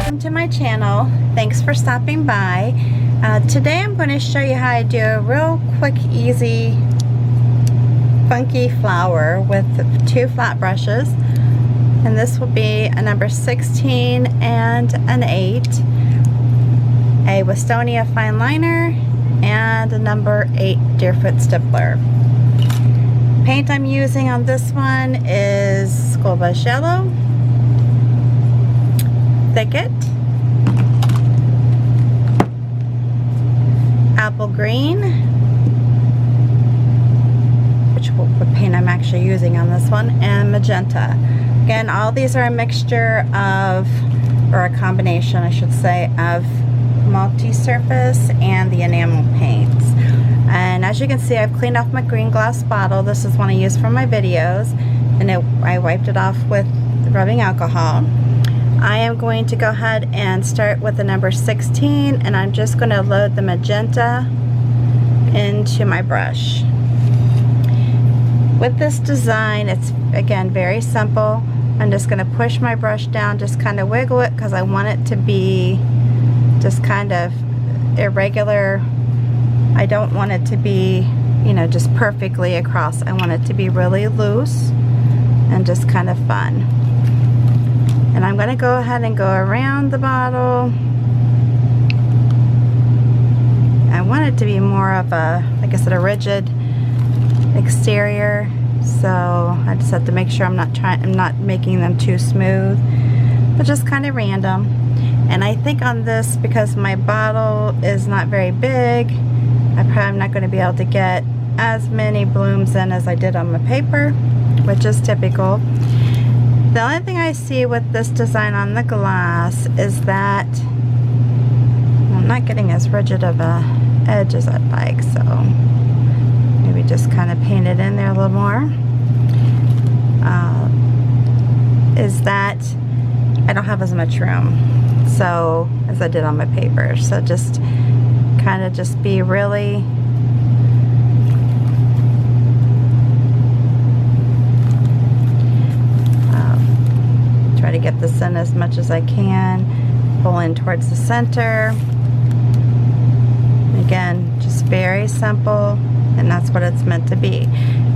welcome to my channel. Thanks for stopping by. Today I'm going to show you how I do a real quick, easy, funky flower with 2 flat brushes. And this will be a number 16 and an 8, a Westonia fine liner, and a number 8 Deerfoot stippler. Paint I'm using on this one is Gouache yellow, Thicket, apple green, which what paint I'm actually using on this one, and magenta. Again, all these are a mixture of, or a combination I should say, of multi-surface and the enamel paints. And as you can see, I've cleaned off my green glass bottle. This is one I use for my videos, and I wiped it off with rubbing alcohol. I am going to go ahead and start with the number 16, and I'm just going to load the magenta into my brush. With this design, it's again very simple. I'm just going to push my brush down, just kind of wiggle it because I want it to be just kind of irregular. I don't want it to be, you know, just perfectly across. I want it to be really loose and just kind of fun. And I'm going to go ahead and go around the bottle. I want it to be more of a, like I said, a rigid exterior. So I just have to make sure I'm not making them too smooth, but just kind of random. And I think on this, because my bottle is not very big, I'm probably not going to be able to get as many blooms in as I did on my paper, which is typical. The only thing I see with this design on the glass is that I'm not getting as rigid of a edge as I'd like, so maybe just kind of paint it in there a little more. Is that I don't have as much room so as I did on my paper, so just kind of just be really try to get this in as much as I can, pull in towards the center. Again, just very simple, and that's what it's meant to be.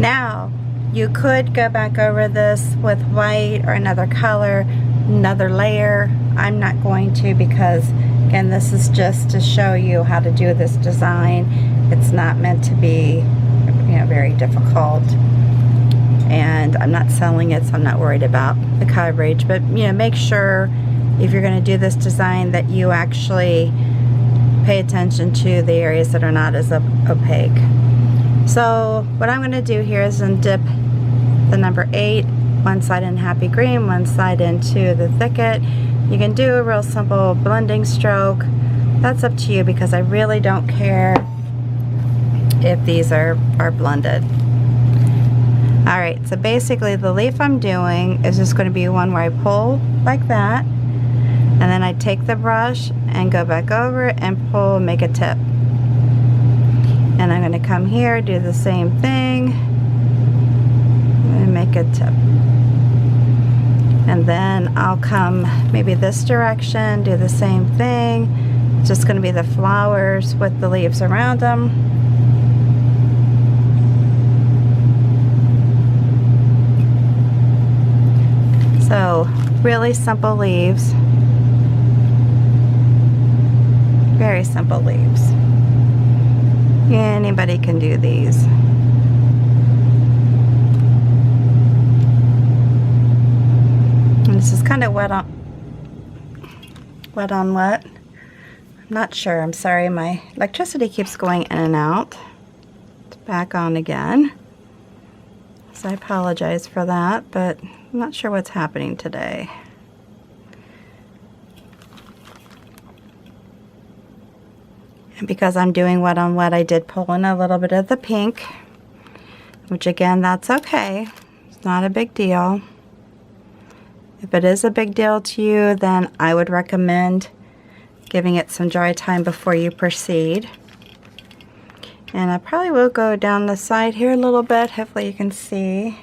Now you could go back over this with white or another color, another layer. I'm not going to, because again, this is just to show you how to do this design. It's not meant to be, you know, very difficult, and I'm not selling it, so I'm not worried about the coverage. But you know, make sure if you're going to do this design that you actually pay attention to the areas that are not as opaque. So what I'm going to do here is dip the number 8, one side in Happy Green, one side into the Thicket. You can do a real simple blending stroke. That's up to you, because I really don't care if these are blended. Alright, so basically the leaf I'm doing is just going to be one where I pull like that, and then I take the brush and go back over it and pull, make a tip. And I'm going to come here, do the same thing, and make a tip. And then I'll come maybe this direction, do the same thing. It's just going to be the flowers with the leaves around them. So really simple leaves, very simple leaves. Anybody can do these. And this is kind of wet on wet. I'm not sure. I'm sorry, my electricity keeps going in and out. It's back on again. So I apologize for that, but I'm not sure what's happening today. And because I'm doing wet on wet, I did pull in a little bit of the pink, which again, that's okay. It's not a big deal. If it is a big deal to you, then I would recommend giving it some dry time before you proceed. And I probably will go down the side here a little bit. Hopefully you can see.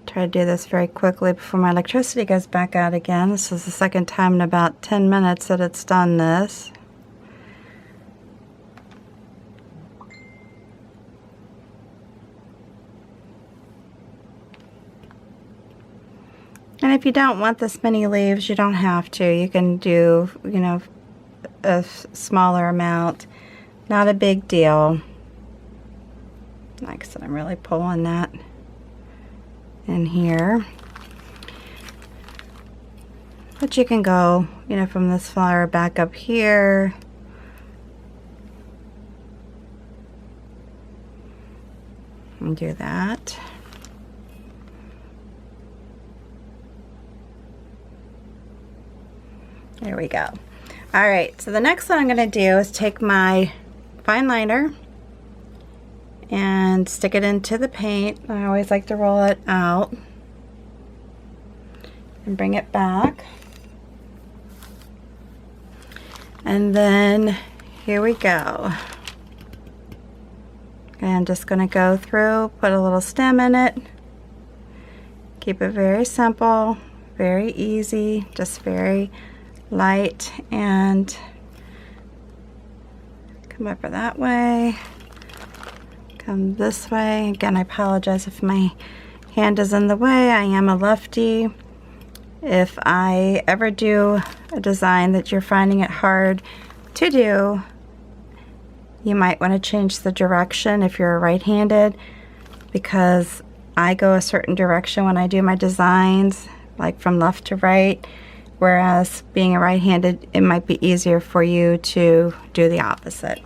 Try to do this very quickly before my electricity goes back out again. This is the second time in about 10 minutes that it's done this. And if you don't want this many leaves, you don't have to. You can do, you know, a smaller amount. Not a big deal. Like I said, I'm really pulling that in here. But you can go, you know, from this flower back up here. And do that. There we go. All right, so the next one I'm going to do is take my fine liner and stick it into the paint. I always like to roll it out and bring it back. And then here we go. And I'm just going to go through, put a little stem in it. Keep it very simple, very easy, just very light, and come over that way, come this way. Again, I apologize if my hand is in the way. I am a lefty. If I ever do a design that you're finding it hard to do, you might want to change the direction if you're right-handed, because I go a certain direction when I do my designs, like from left to right. Whereas being a right-handed, it might be easier for you to do the opposite.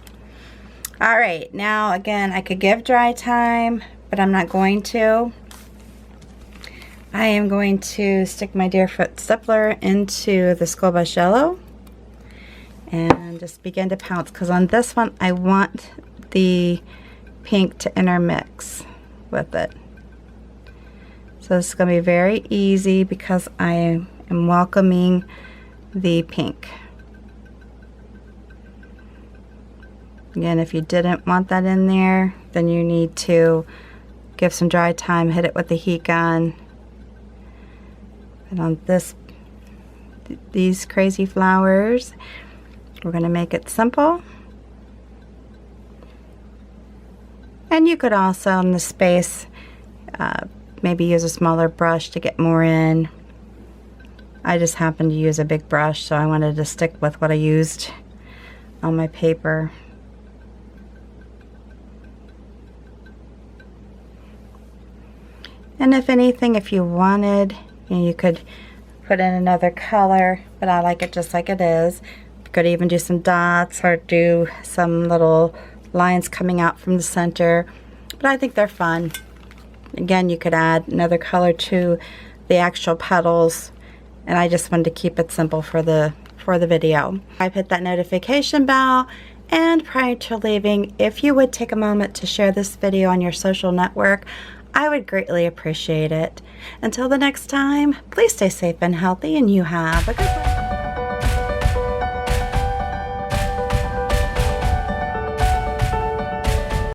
All right, now again, I could give dry time, but I'm not going to. I am going to stick my Deerfoot stippler into the School Bus Yellow and just begin to pounce, because on this one I want the pink to intermix with it. So this is going to be very easy because I am welcoming the pink. Again, if you didn't want that in there, then you need to give some dry time, hit it with the heat gun. And on these crazy flowers, we're going to make it simple. And you could also, in the space, maybe use a smaller brush to get more in. I just happened to use a big brush, so I wanted to stick with what I used on my paper. And if anything, if you wanted, you could put in another color, but I like it just like it is. You could even do some dots or do some little lines coming out from the center, but I think they're fun. Again, you could add another color to the actual petals, and I just wanted to keep it simple for the video. I've hit that notification bell, and prior to leaving, if you would take a moment to share this video on your social network, I would greatly appreciate it. Until the next time, please stay safe and healthy, and you have a good one.